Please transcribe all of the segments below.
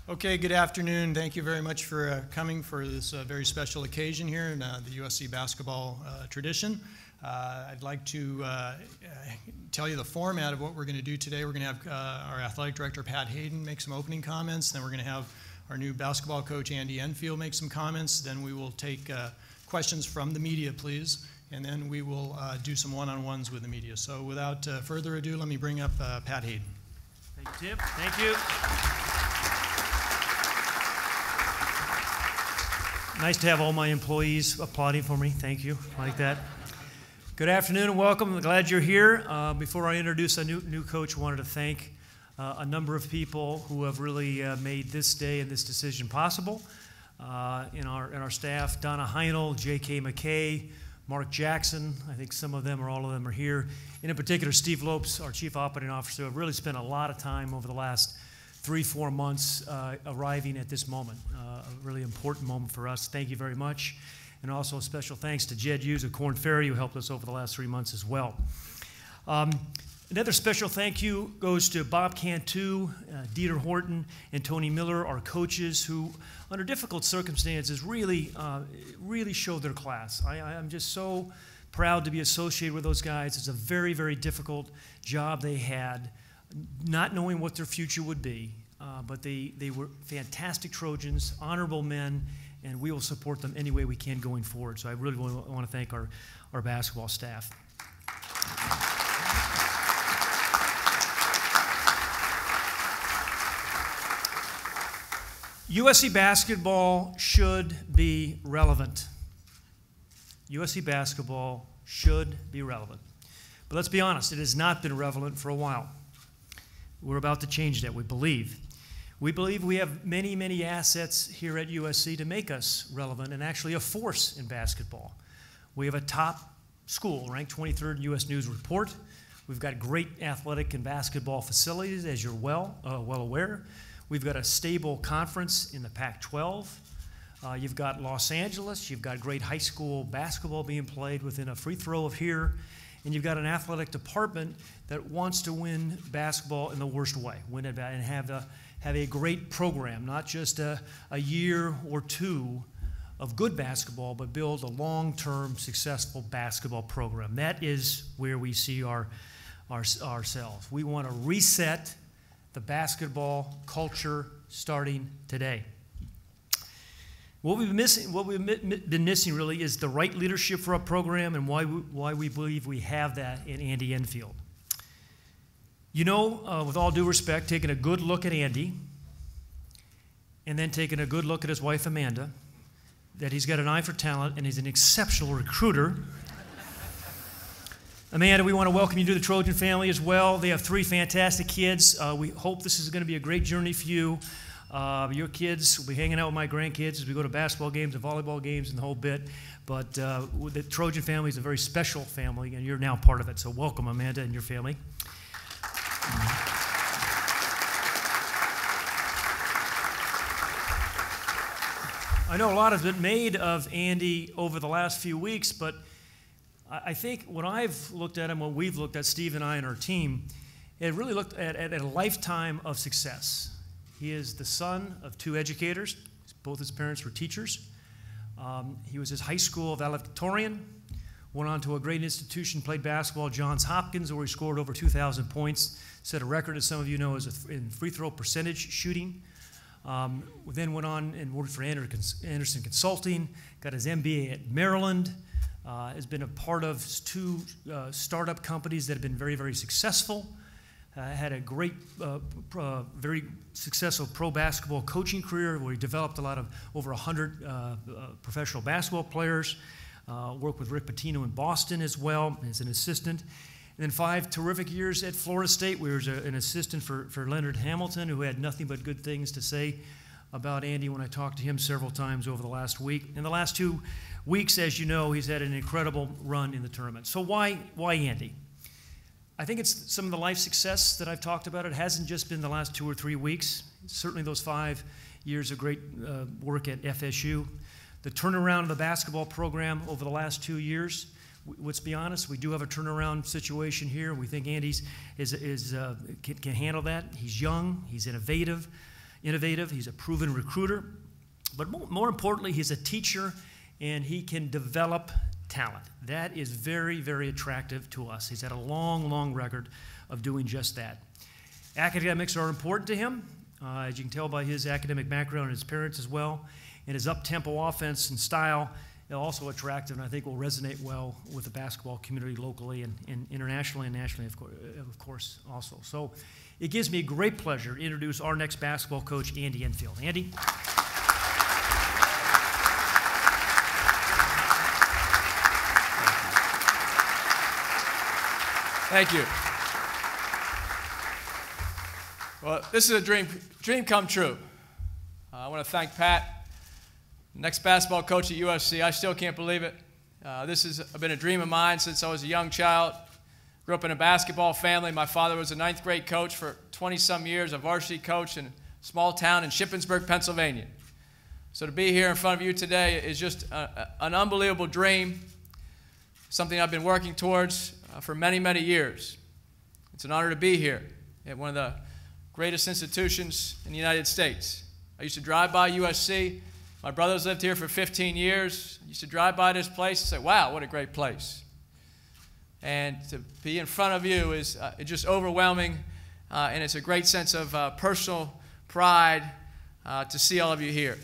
Okay, good afternoon. Thank you very much for coming for this very special occasion here in the USC basketball tradition. I'd like to tell you the format of what we're going to do today. We're going to have our athletic director, Pat Hayden, make some opening comments. Then we're going to have our new basketball coach, Andy Enfield, make some comments. Then we will take questions from the media, please. And then we will do some one-on-ones with the media. So without further ado, let me bring up Pat Hayden. Thank you, Tim. Thank you. Nice to have all my employees applauding for me. Thank you. I like that. Good afternoon and welcome. I'm glad you're here. Before I introduce a new coach, I wanted to thank a number of people who have really made this day and this decision possible. In our staff, Donna Heinel, J.K. McKay, Mark Jackson, I think some of them or all of them are here. And in particular, Steve Lopes, our Chief Operating Officer, have really spent a lot of time over the last 3-4 months arriving at this moment, a really important moment for us. Thank you very much. And also a special thanks to Jed Hughes of Korn Ferry, who helped us over the last 3 months as well. Another special thank you goes to Bob Cantu, Dieter Horton, and Tony Miller, our coaches, who, under difficult circumstances, really showed their class. I'm just so proud to be associated with those guys. It's a very, very difficult job they had, not knowing what their future would be. But they were fantastic Trojans, honorable men, and we will support them any way we can going forward. So I really want to thank our basketball staff. USC basketball should be relevant. USC basketball should be relevant. But let's be honest, it has not been relevant for a while. We're about to change that, we believe. We believe we have many, many assets here at USC to make us relevant and actually a force in basketball. We have a top school, ranked 23rd in U.S. News Report. We've got great athletic and basketball facilities, as you're well aware. We've got a stable conference in the Pac-12. You've got Los Angeles. You've got great high school basketball being played within a free throw of here. And you've got an athletic department that wants to win basketball in the worst way, win it and have a great program, not just a year or two of good basketball, but build a long-term successful basketball program. That is where we see ourselves. We want to reset the basketball culture starting today. What we've been missing really is the right leadership for our program, and why we believe we have that in Andy Enfield. You know, with all due respect, taking a good look at Andy and then taking a good look at his wife Amanda, that he's got an eye for talent and he's an exceptional recruiter. Amanda, we want to welcome you to the Trojan family as well. They have 3 fantastic kids. We hope this is going to be a great journey for you. Your kids will be hanging out with my grandkids as we go to basketball games and volleyball games and the whole bit. But the Trojan family is a very special family, and you're now part of it. So welcome, Amanda, and your family. I know a lot has been made of Andy over the last few weeks, but I think when I've looked at him, what we've looked at, Steve and I and our team, it really looked at a lifetime of success. He is the son of 2 educators. Both his parents were teachers. He was his high school valedictorian, went on to a great institution, played basketball at Johns Hopkins, where he scored over 2,000 points, set a record, as some of you know, in free throw percentage shooting. Then went on and worked for Anderson Consulting, got his MBA at Maryland, has been a part of 2 startup companies that have been very, very successful. Had a great, very successful pro basketball coaching career where he developed a lot of over 100 professional basketball players. Worked with Rick Pitino in Boston as well as an assistant. And then 5 terrific years at Florida State, where he was an assistant for Leonard Hamilton, who had nothing but good things to say about Andy when I talked to him several times over the last week. In the last 2 weeks, as you know, he's had an incredible run in the tournament. So why Andy? I think it's some of the life success that I've talked about. It hasn't just been the last 2 or 3 weeks. Certainly those 5 years of great work at FSU. The turnaround of the basketball program over the last 2 years. Let's be honest, we do have a turnaround situation here. We think Andy's can handle that. He's young, he's innovative. innovative. He's a proven recruiter. But more importantly, he's a teacher, and he can develop talent. That is very, very attractive to us. He's had a long, long record of doing just that. Academics are important to him, as you can tell by his academic background and his parents as well. And his up-tempo offense and style are also attractive, and I think will resonate well with the basketball community locally and internationally and nationally, of course, also. So it gives me great pleasure to introduce our next basketball coach, Andy Enfield. Andy? Thank you. Well, this is a dream come true. I want to thank Pat, next basketball coach at USC. I still can't believe it. This has been a dream of mine since I was a young child. Grew up in a basketball family. My father was a 9th grade coach for 20-some years, a varsity coach in a small town in Shippensburg, Pennsylvania. So to be here in front of you today is just an unbelievable dream, something I've been working towards for many, many years. It's an honor to be here at one of the greatest institutions in the United States. I used to drive by USC. My brothers lived here for 15 years. I used to drive by this place and say, wow, what a great place. And to be in front of you is just overwhelming, and it's a great sense of personal pride to see all of you here.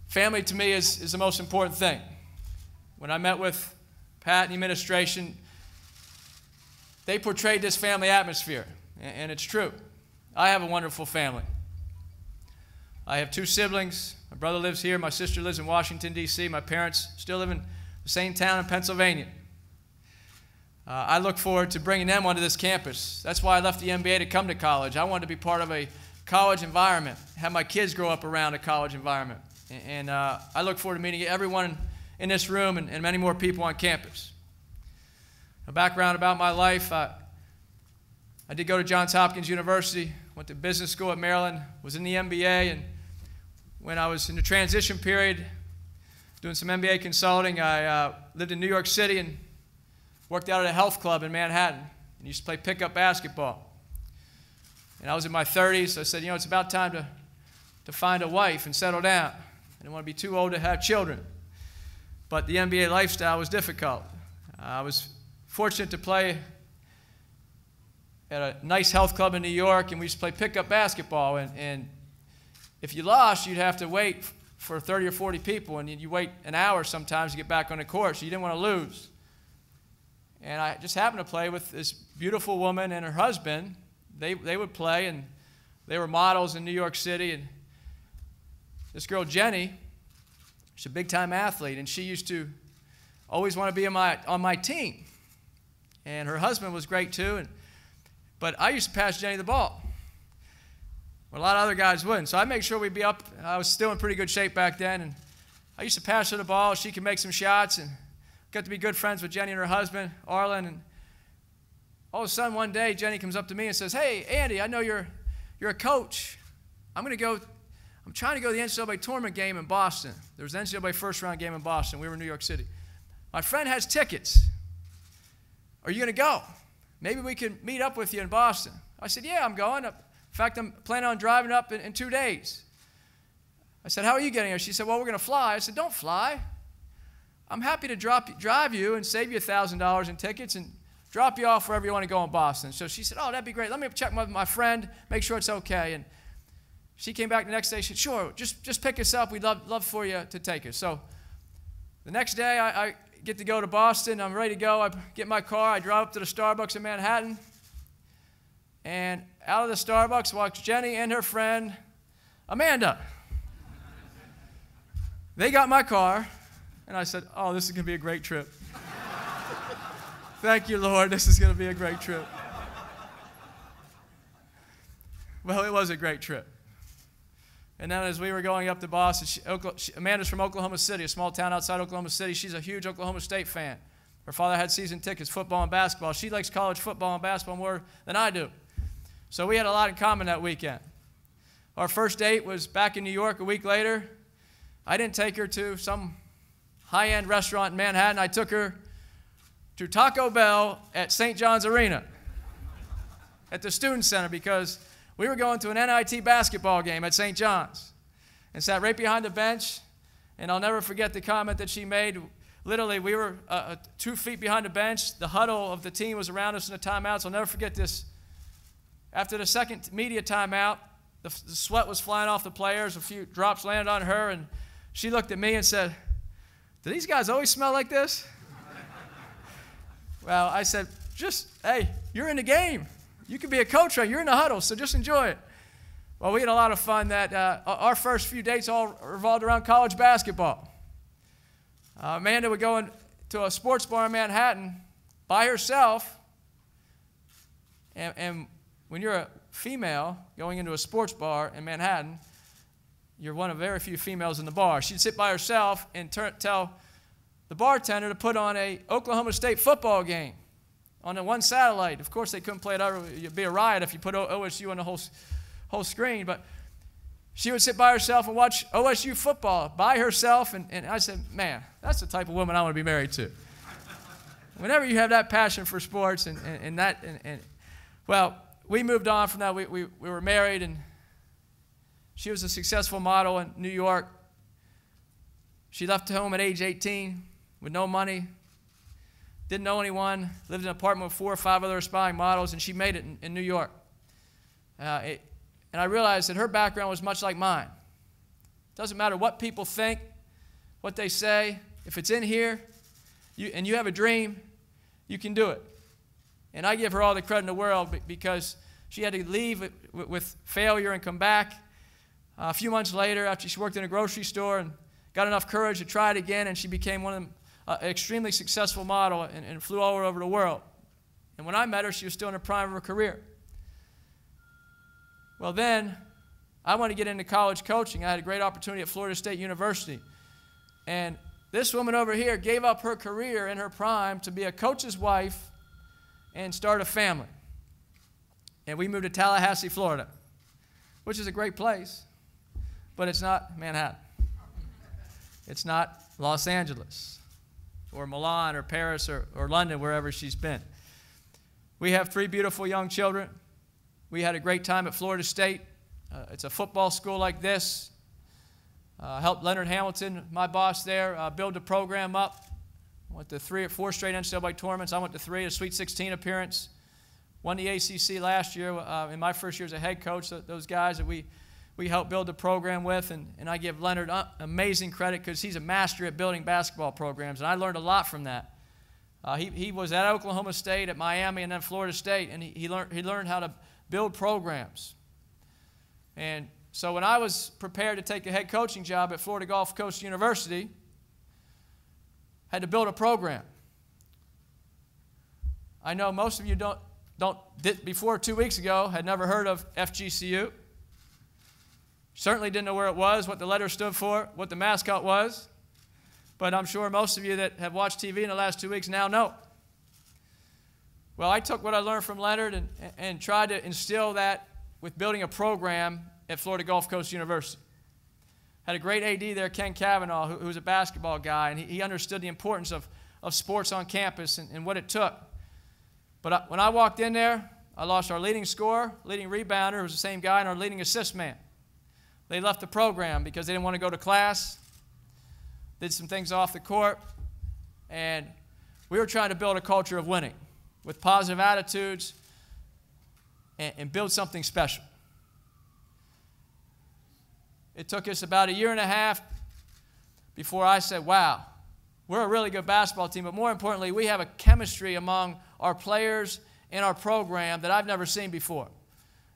Family to me is the most important thing. When I met with Pat and the administration, they portrayed this family atmosphere, and it's true. I have a wonderful family. I have 2 siblings. My brother lives here. My sister lives in Washington, D.C. My parents still live in the same town in Pennsylvania. I look forward to bringing them onto this campus. That's why I left the NBA to come to college. I wanted to be part of a college environment, have my kids grow up around a college environment. And I look forward to meeting everyone in this room and many more people on campus. A background about my life, I did go to Johns Hopkins University, went to business school at Maryland, was in the MBA, and when I was in the transition period doing some MBA consulting, I lived in New York City and worked out at a health club in Manhattan and used to play pickup basketball. And I was in my 30s, so I said, it's about time to find a wife and settle down. I didn't want to be too old to have children. But the NBA lifestyle was difficult. I was fortunate to play at a nice health club in New York, and we used to play pickup basketball. And if you lost, you'd have to wait for 30 or 40 people, and you wait an hour sometimes to get back on the court, so you didn't want to lose. And I just happened to play with this beautiful woman and her husband. They would play, and they were models in New York City. And this girl, Jenny, she's a big-time athlete, and she used to always want to be on my team. And her husband was great too. But I used to pass Jenny the ball. Well, a lot of other guys wouldn't. So I made sure we'd be up. I was still in pretty good shape back then. And I used to pass her the ball. She could make some shots. And got to be good friends with Jenny and her husband, Arlen. And all of a sudden, one day, Jenny comes up to me and says, hey, Andy, I know you're a coach. I'm trying to go to the NCAA tournament game in Boston. There was an NCAA first-round game in Boston. We were in New York City. My friend has tickets. Are you going to go? Maybe we can meet up with you in Boston. I said, yeah, I'm going. In fact, I'm planning on driving up in 2 days. I said, how are you getting here? She said, well, we're going to fly. I said, don't fly. I'm happy to drive you and save you $1,000 in tickets and drop you off wherever you want to go in Boston. So she said, oh, that'd be great. Let me check with my friend, make sure it's okay. And she came back the next day. She said, sure, just pick us up. We'd love for you to take us. So the next day, I get to go to Boston. I'm ready to go. I get in my car. I drive up to the Starbucks in Manhattan. And out of the Starbucks walks Jenny and her friend, Amanda. They got my car. And I said, oh, this is going to be a great trip. Thank you, Lord. This is going to be a great trip. Well, it was a great trip. And then as we were going up to Boston, Amanda's from Oklahoma City, a small town outside Oklahoma City. She's a huge Oklahoma State fan. Her father had season tickets, football and basketball. She likes college football and basketball more than I do. So we had a lot in common that weekend. Our first date was back in New York a week later. I didn't take her to some high-end restaurant in Manhattan. I took her to Taco Bell at St. John's Arena at the Student Center because We were going to an NIT basketball game at St. John's and sat right behind the bench, and I'll never forget the comment that she made. Literally, we were 2 feet behind the bench. The huddle of the team was around us in the timeouts. I'll never forget this. After the second media timeout, the sweat was flying off the players. A few drops landed on her, and she looked at me and said, "Do these guys always smell like this?" Well, I said, hey, you're in the game. You can be a coach, right? You're in the huddle, so just enjoy it. Well, we had a lot of fun. Our first few dates all revolved around college basketball. Amanda would go into a sports bar in Manhattan by herself, and when you're a female going into a sports bar in Manhattan, you're one of very few females in the bar. She'd sit by herself and tell the bartender to put on a Oklahoma State football game on the one satellite. Of course, they couldn't play it over. It'd be a riot if you put OSU on the whole screen. But she would sit by herself and watch OSU football by herself. And I said, man, that's the type of woman I want to be married to. Whenever you have that passion for sports well, we moved on from that. We were married, and she was a successful model in New York. She left home at age 18 with no money, didn't know anyone, lived in an apartment with 4 or 5 other aspiring models, and she made it in New York. And I realized that her background was much like mine. It doesn't matter what people think, what they say. If it's in here and you have a dream, you can do it. And I give her all the credit in the world because she had to leave with failure and come back. A few months later, after she worked in a grocery store and got enough courage to try it again, and she became one of them, an extremely successful model and flew all over the world. And when I met her, she was still in the prime of her career. Well, then, I wanted to get into college coaching. I had a great opportunity at Florida State University. And this woman over here gave up her career in her prime to be a coach's wife and start a family. And we moved to Tallahassee, Florida, which is a great place, but it's not Manhattan. It's not Los Angeles or Milan or Paris or London, wherever she's been. We have 3 beautiful young children. We had a great time at Florida State. It's a football school like this. Helped Leonard Hamilton, my boss there, build the program up. Went to 3 or 4 straight NCAA tournaments. I went to 3, a Sweet 16 appearance. Won the ACC last year in my first year as a head coach. Those guys that we helped build the program with, and I give Leonard amazing credit because he's a master at building basketball programs, and I learned a lot from that. He was at Oklahoma State, at Miami, and then Florida State, and he learned how to build programs. And so when I was prepared to take a head coaching job at Florida Gulf Coast University, I had to build a program. I know most of you before 2 weeks ago had never heard of FGCU. Certainly didn't know where it was, what the letter stood for, what the mascot was. But I'm sure most of you that have watched TV in the last 2 weeks now know. Well, I took what I learned from Leonard and tried to instill that with building a program at Florida Gulf Coast University. Had a great AD there, Ken Cavanaugh, who was a basketball guy, and he understood the importance of sports on campus and what it took. But when I walked in there, I lost our leading scorer, leading rebounder, who was the same guy, and our leading assist man. They left the program because they didn't want to go to class, did some things off the court, and we were trying to build a culture of winning with positive attitudes and build something special. It took us about 1.5 years before I said, wow, we're a really good basketball team, but more importantly, we have a chemistry among our players and our program that I've never seen before.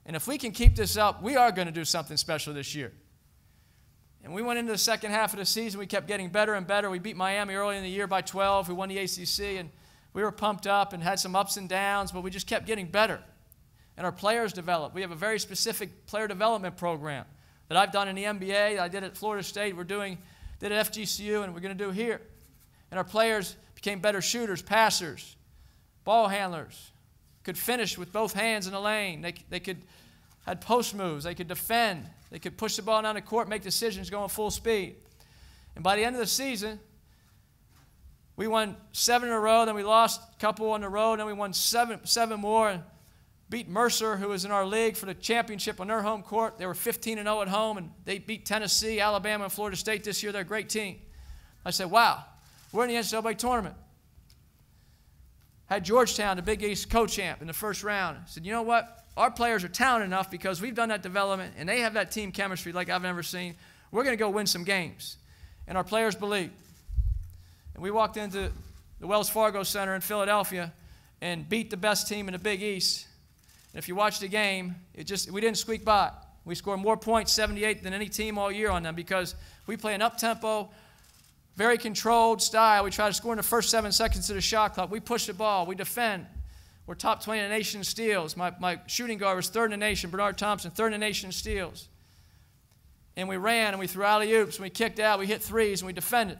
And if we can keep this up, we are going to do something special this year. And we went into the second half of the season. We kept getting better and better. We beat Miami early in the year by 12. We won the ACC, and we were pumped up and had some ups and downs, but we just kept getting better. And our players developed. We have a very specific player development program that I've done in the NBA, that I did at Florida State, did at FGCU, and we're going to do here. And our players became better shooters, passers, ball handlers, could finish with both hands in the lane. They had post moves. They could defend. They could push the ball down the court, make decisions going full speed. And by the end of the season, we won 7 in a row. Then we lost a couple on the road. Then we won seven more. And beat Mercer, who was in our league, for the championship on their home court. They were 15-0 at home, and they beat Tennessee, Alabama, and Florida State this year. They're a great team. I said, wow, we're in the NCAA tournament. Had Georgetown, the Big East co-champ, in the first round. I said, you know what? Our players are talented enough because we've done that development, and they have that team chemistry like I've never seen. We're going to go win some games. And our players believed. And we walked into the Wells Fargo Center in Philadelphia and beat the best team in the Big East. And if you watch the game, we didn't squeak by. We scored more points, 78, than any team all year on them because we play an up-tempo, very controlled style. We try to score in the first 7 seconds of the shot clock. We push the ball. We defend. We're top 20 in the nation in steals. My shooting guard was third in the nation, Bernard Thompson, third in the nation in steals. And we ran, and we threw alley-oops, and we kicked out, we hit threes, and we defended.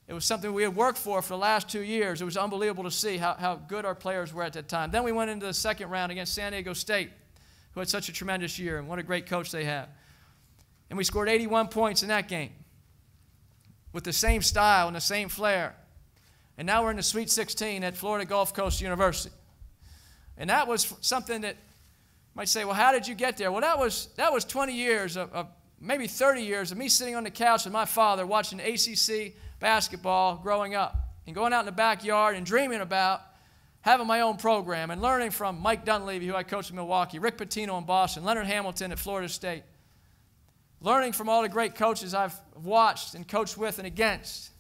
It was something we had worked for the last 2 years. It was unbelievable to see how good our players were at that time. Then we went into the second round against San Diego State, who had such a tremendous year, and what a great coach they have. And we scored 81 points in that game with the same style and the same flair. And now we're in the Sweet 16 at Florida Gulf Coast University. And that was something that you might say, well, how did you get there? Well, that was 20 years, maybe 30 years of me sitting on the couch with my father watching ACC basketball growing up and going out in the backyard and dreaming about having my own program and learning from Mike Dunleavy, who I coached in Milwaukee, Rick Pitino in Boston, Leonard Hamilton at Florida State. Learning from all the great coaches I've watched and coached with and against,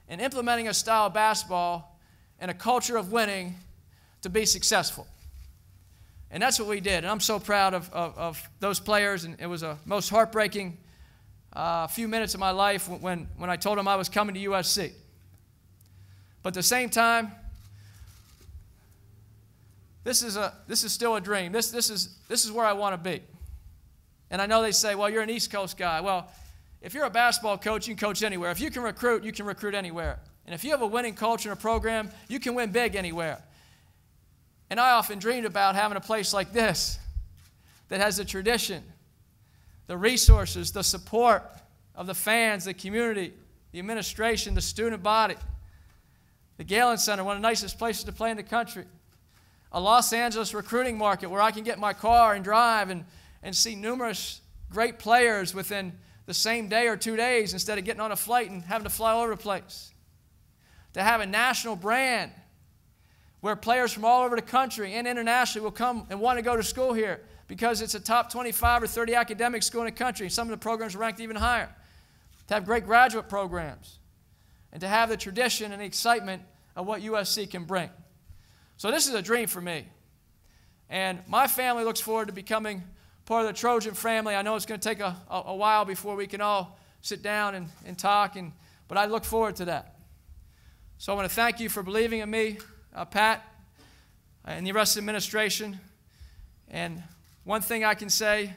and implementing a style of basketball and a culture of winning to be successful. And that's what we did. And I'm so proud of those players. And it was a most heartbreaking few minutes of my life when I told them I was coming to USC. But at the same time, this is still a dream. This is where I want to be. And I know they say, well, you're an East Coast guy. Well, if you're a basketball coach, you can coach anywhere. If you can recruit anywhere. And if you have a winning culture and a program, you can win big anywhere. And I often dreamed about having a place like this that has the tradition, the resources, the support of the fans, the community, the administration, the student body, the Galen Center, one of the nicest places to play in the country, a Los Angeles recruiting market where I can get my car and drive and see numerous great players within the same day or 2 days instead of getting on a flight and having to fly all over the place. To have a national brand where players from all over the country and internationally will come and want to go to school here because it's a top 25 or 30 academic school in the country. Some of the programs are ranked even higher. To have great graduate programs. And to have the tradition and the excitement of what USC can bring. So this is a dream for me. And my family looks forward to becoming part of the Trojan family. I know it's going to take a while before we can all sit down and talk, but I look forward to that. So I want to thank you for believing in me, Pat, and the rest of the administration. And one thing I can say,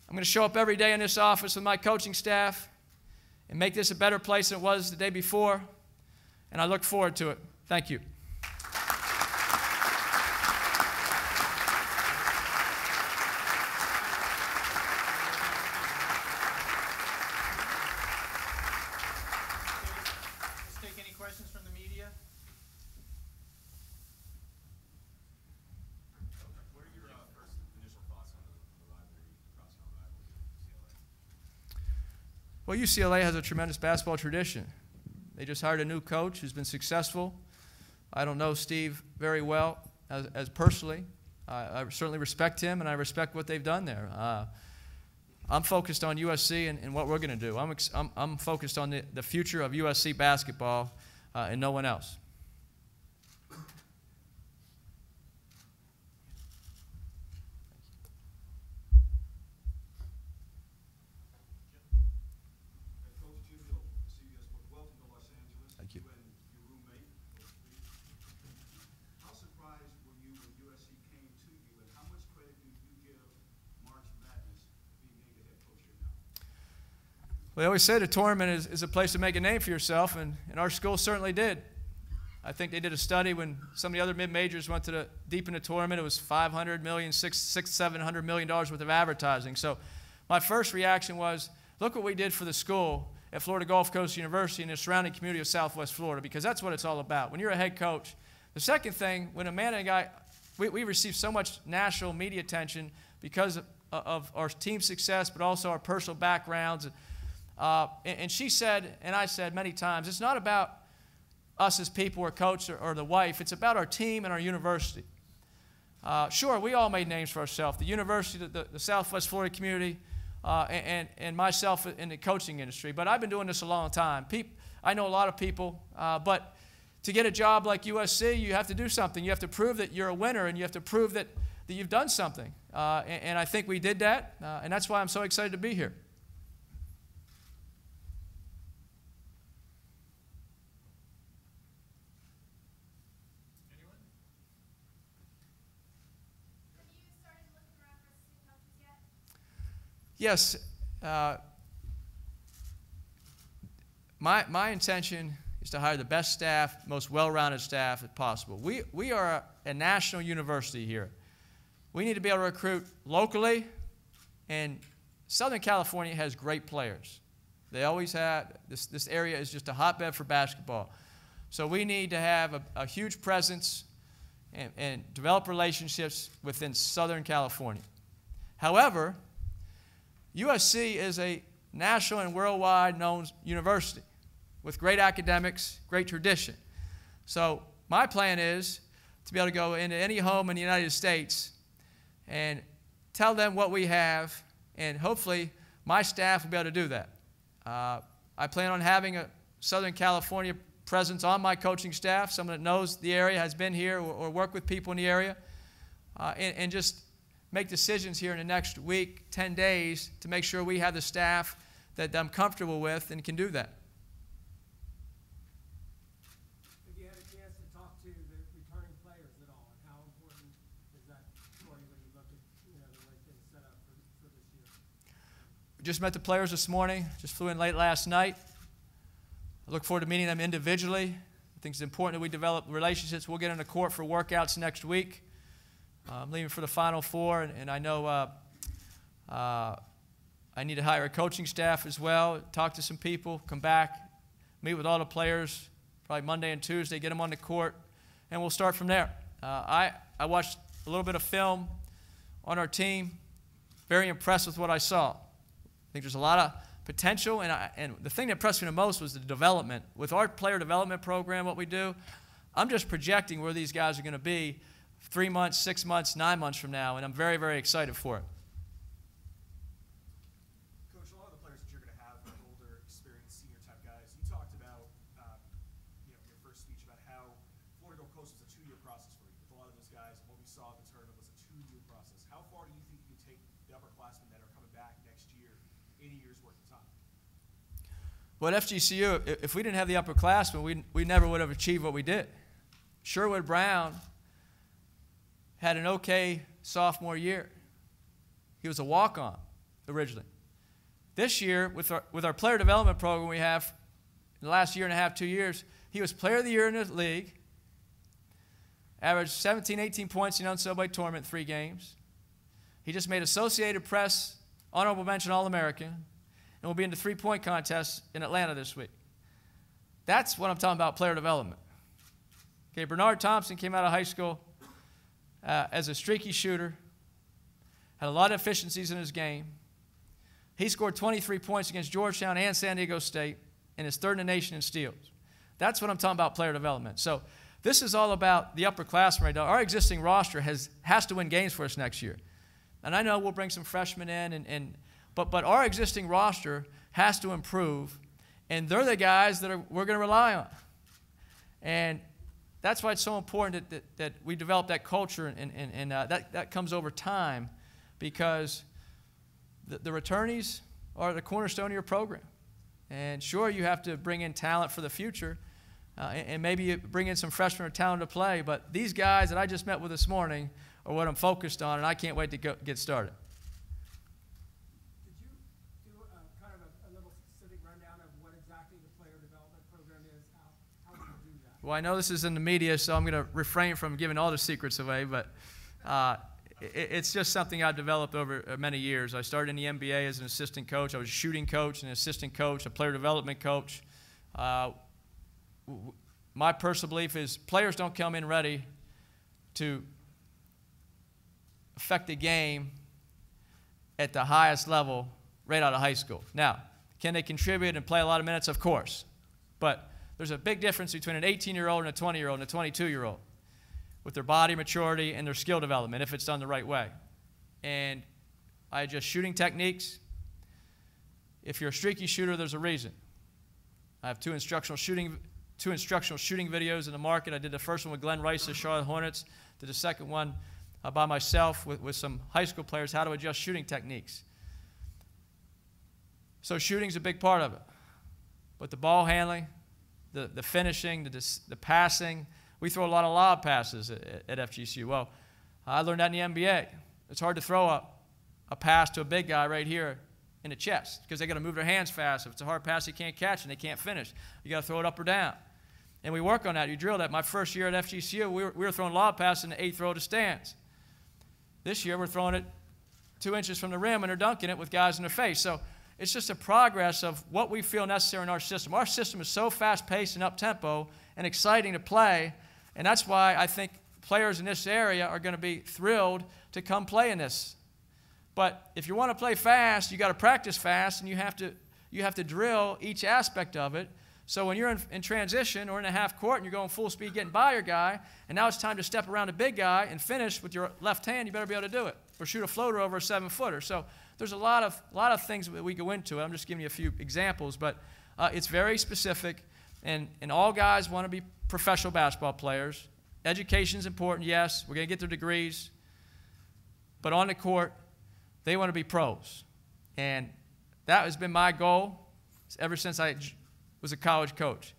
I'm going to show up every day in this office with my coaching staff and make this a better place than it was the day before. And I look forward to it. Thank you. Well, UCLA has a tremendous basketball tradition. They just hired a new coach who's been successful. I don't know Steve very well as personally. I certainly respect him, and I respect what they've done there. I'm focused on USC and what we're going to do. I'm focused on the future of USC basketball and no one else. Well, they always say the tournament is a place to make a name for yourself, and our school certainly did. I think they did a study when some of the other mid-majors went to deep in the tournament. It was $500 million, $700 million worth of advertising. So my first reaction was, look what we did for the school at Florida Gulf Coast University and the surrounding community of Southwest Florida, because that's what it's all about. When you're a head coach, the second thing, when a man and a guy we receive so much national media attention because of our team success, but also our personal backgrounds. And she said, and I said many times, it's not about us as people or coach or the wife. It's about our team and our university. Sure, we all made names for ourselves. The university, the Southwest Florida community, and myself in the coaching industry. But I've been doing this a long time. I know a lot of people, but to get a job like USC, you have to do something. You have to prove that you're a winner, and you have to prove that you've done something. And I think we did that, and that's why I'm so excited to be here. Anyone? Have you started looking around for assistant coaches yet? Yes. My intention is to hire the best staff, most well-rounded staff as possible. We are a national university here. We need to be able to recruit locally, and Southern California has great players. They always have. This area is just a hotbed for basketball. So we need to have a huge presence and develop relationships within Southern California. However, USC is a national and worldwide known university with great academics, great tradition. So my plan is to be able to go into any home in the United States and tell them what we have, and hopefully my staff will be able to do that. I plan on having a Southern California presence on my coaching staff, someone that knows the area, has been here, or worked with people in the area, and just make decisions here in the next week, 10 days, to make sure we have the staff that I'm comfortable with and can do that. Have you had a chance to talk to the returning players at all, and how important is that for you when you look at the way things set up for this year? We just met the players this morning, just flew in late last night. I look forward to meeting them individually. I think it's important that we develop relationships. We'll get on the court for workouts next week. I'm leaving for the Final Four, and I know I need to hire a coaching staff as well, talk to some people, come back, meet with all the players, probably Monday and Tuesday, get them on the court, and we'll start from there. I watched a little bit of film on our team, very impressed with what I saw. I think there's a lot of potential, and the thing that impressed me the most was the development. With our player development program, what we do, I'm just projecting where these guys are going to be 3 months, 6 months, 9 months from now, and I'm very, very excited for it. Coach, a lot of the players that you're going to have are older, experienced, senior-type guys. You talked about, in your first speech about how Florida Gulf Coast was a 2-year process for you. With a lot of those guys, and what we saw at the tournament was a 2-year process. How far do you think you can take the upperclassmen that are coming back next year in a year's worth of time? Well, at FGCU, if we didn't have the upperclassmen, we never would have achieved what we did. Sherwood Brown had an okay sophomore year. He was a walk-on originally. This year, with our player development program we have in the last year and a half, 2 years, he was player of the year in the league, averaged 17, 18 points in the NCAA tournament in 3 games. He just made Associated Press honorable mention All-American, and will be in the 3-point contest in Atlanta this week. That's what I'm talking about, player development. Okay, Bernard Thompson came out of high school as a streaky shooter, had a lot of efficiencies in his game. He scored 23 points against Georgetown and San Diego State, and is third in the nation in steals. That's what I'm talking about, player development. So this is all about the upperclassmen right now. Our existing roster has to win games for us next year. And I know we'll bring some freshmen in, but our existing roster has to improve, and they're the guys that we're going to rely on. And that's why it's so important that we develop that culture, and that comes over time, because the returnees are the cornerstone of your program. And sure, you have to bring in talent for the future, and maybe you bring in some freshmen or talent to play, but these guys that I just met with this morning are what I'm focused on, and I can't wait to get started. Could you do kind of a little specific rundown of what exactly the player development program is? How do you do that? Well, I know this is in the media, so I'm going to refrain from giving all the secrets away, but it's just something I've developed over many years. I started in the NBA as an assistant coach. I was a shooting coach, an assistant coach, a player development coach. My personal belief is players don't come in ready to affect the game at the highest level right out of high school. Now, can they contribute and play a lot of minutes? Of course. But there's a big difference between an 18-year-old and a 20-year-old and a 22-year-old with their body maturity and their skill development if it's done the right way. And I adjust shooting techniques. If you're a streaky shooter, there's a reason. I have two instructional shooting videos in the market. I did the first one with Glenn Rice, the Charlotte Hornets. Did the second one by myself with some high school players, how to adjust shooting techniques. So shooting's a big part of it. But the ball handling, the finishing, the passing, we throw a lot of lob passes at FGCU. Well, I learned that in the NBA. It's hard to throw a pass to a big guy right here in the chest because they got to move their hands fast. If it's a hard pass, they can't catch and they can't finish. You got to throw it up or down. And we work on that. You drill that. My first year at FGCU, we were throwing lob passes in the 8th row of the stands. This year, we're throwing it 2 inches from the rim and they're dunking it with guys in their face. So it's just a progress of what we feel necessary in our system. Our system is so fast-paced and up-tempo and exciting to play, and that's why I think players in this area are going to be thrilled to come play in this. But if you want to play fast, you got to practice fast, and you have to drill each aspect of it. So when you're in transition or in a half court and you're going full speed getting by your guy, and now it's time to step around a big guy and finish with your left hand, you better be able to do it, or shoot a floater over a 7-footer. So there's a lot of things that we go into it. I'm just giving you a few examples, but it's very specific, and all guys want to be professional basketball players. Education's important, yes. We're going to get their degrees. But on the court, they want to be pros. And that has been my goal ever since I was a college coach.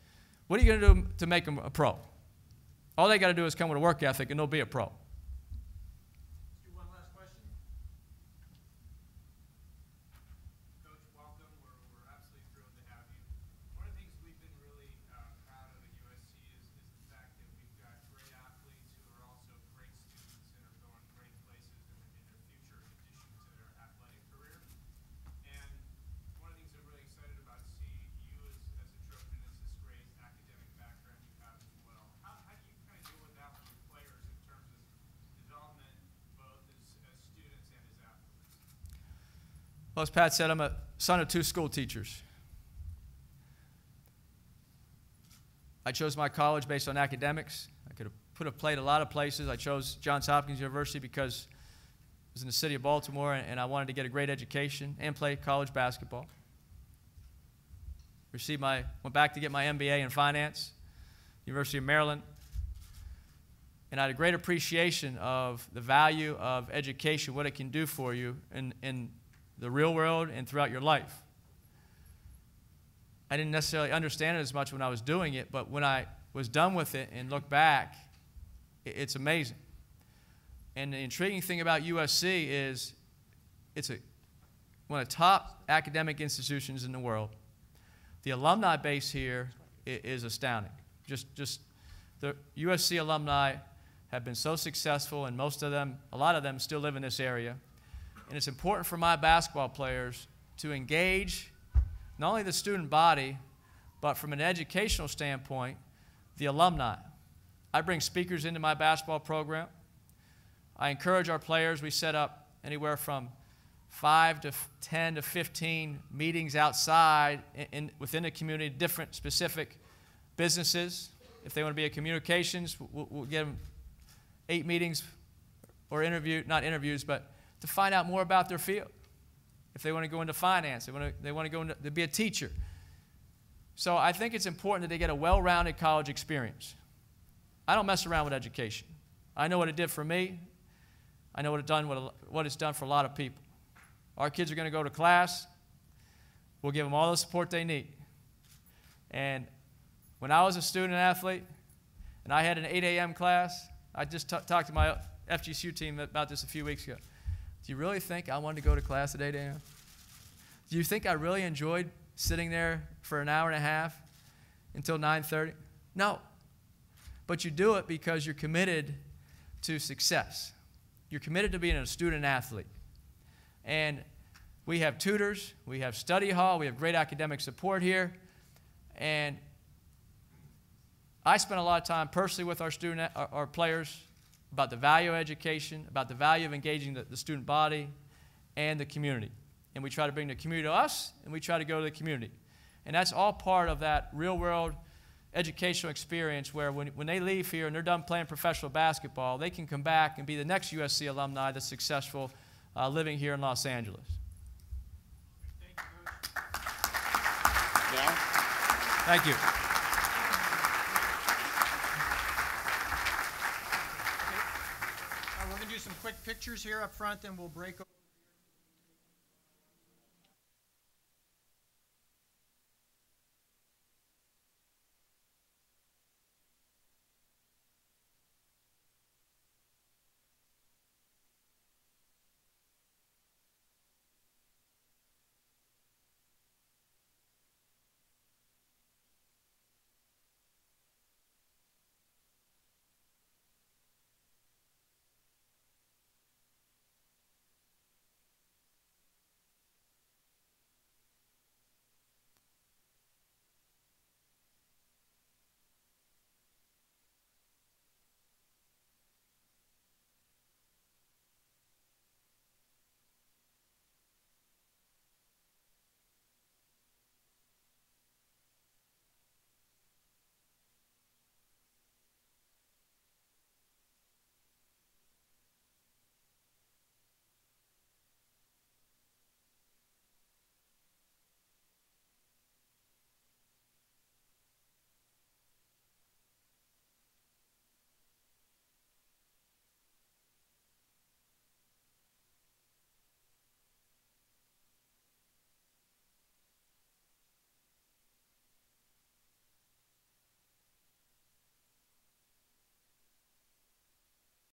What are you going to do to make them a pro? All they got to do is come with a work ethic, and they'll be a pro. Well, as Pat said, I'm a son of 2 school teachers. I chose my college based on academics. I could have played a lot of places. I chose Johns Hopkins University because it was in the city of Baltimore, and I wanted to get a great education and play college basketball. Went back to get my MBA in finance, University of Maryland, and I had a great appreciation of the value of education, what it can do for you in the real world and throughout your life. I didn't necessarily understand it as much when I was doing it, but when I was done with it and look back, it's amazing. And the intriguing thing about USC is it's one of the top academic institutions in the world. The alumni base here is astounding. Just the USC alumni have been so successful, and a lot of them still live in this area. And it's important for my basketball players to engage not only the student body, but from an educational standpoint, the alumni. I bring speakers into my basketball program. I encourage our players. We set up anywhere from 5 to 10 to 15 meetings outside within the community, different specific businesses. If they want to be at communications, we'll give them 8 meetings or not interviews, but to find out more about their field. If they want to go into finance, they want to go to be a teacher. So I think it's important that they get a well-rounded college experience. I don't mess around with education. I know what it did for me. I know what it's done for a lot of people. Our kids are going to go to class. We'll give them all the support they need. And when I was a student athlete and I had an 8 a.m. class, I just talked to my FGCU team about this a few weeks ago. Do you really think I wanted to go to class at 8 a.m.? Do you think I really enjoyed sitting there for an hour and a half until 9:30? No. But you do it because you're committed to success. You're committed to being a student athlete. And we have tutors, we have study hall, we have great academic support here. And I spend a lot of time personally with our players about the value of education, about the value of engaging the student body and the community. And we try to bring the community to us, and we try to go to the community. And that's all part of that real-world educational experience where when they leave here and they're done playing professional basketball, they can come back and be the next USC alumni that's successful living here in Los Angeles. Now? Thank you. We're going to do some quick pictures here up front, then we'll break.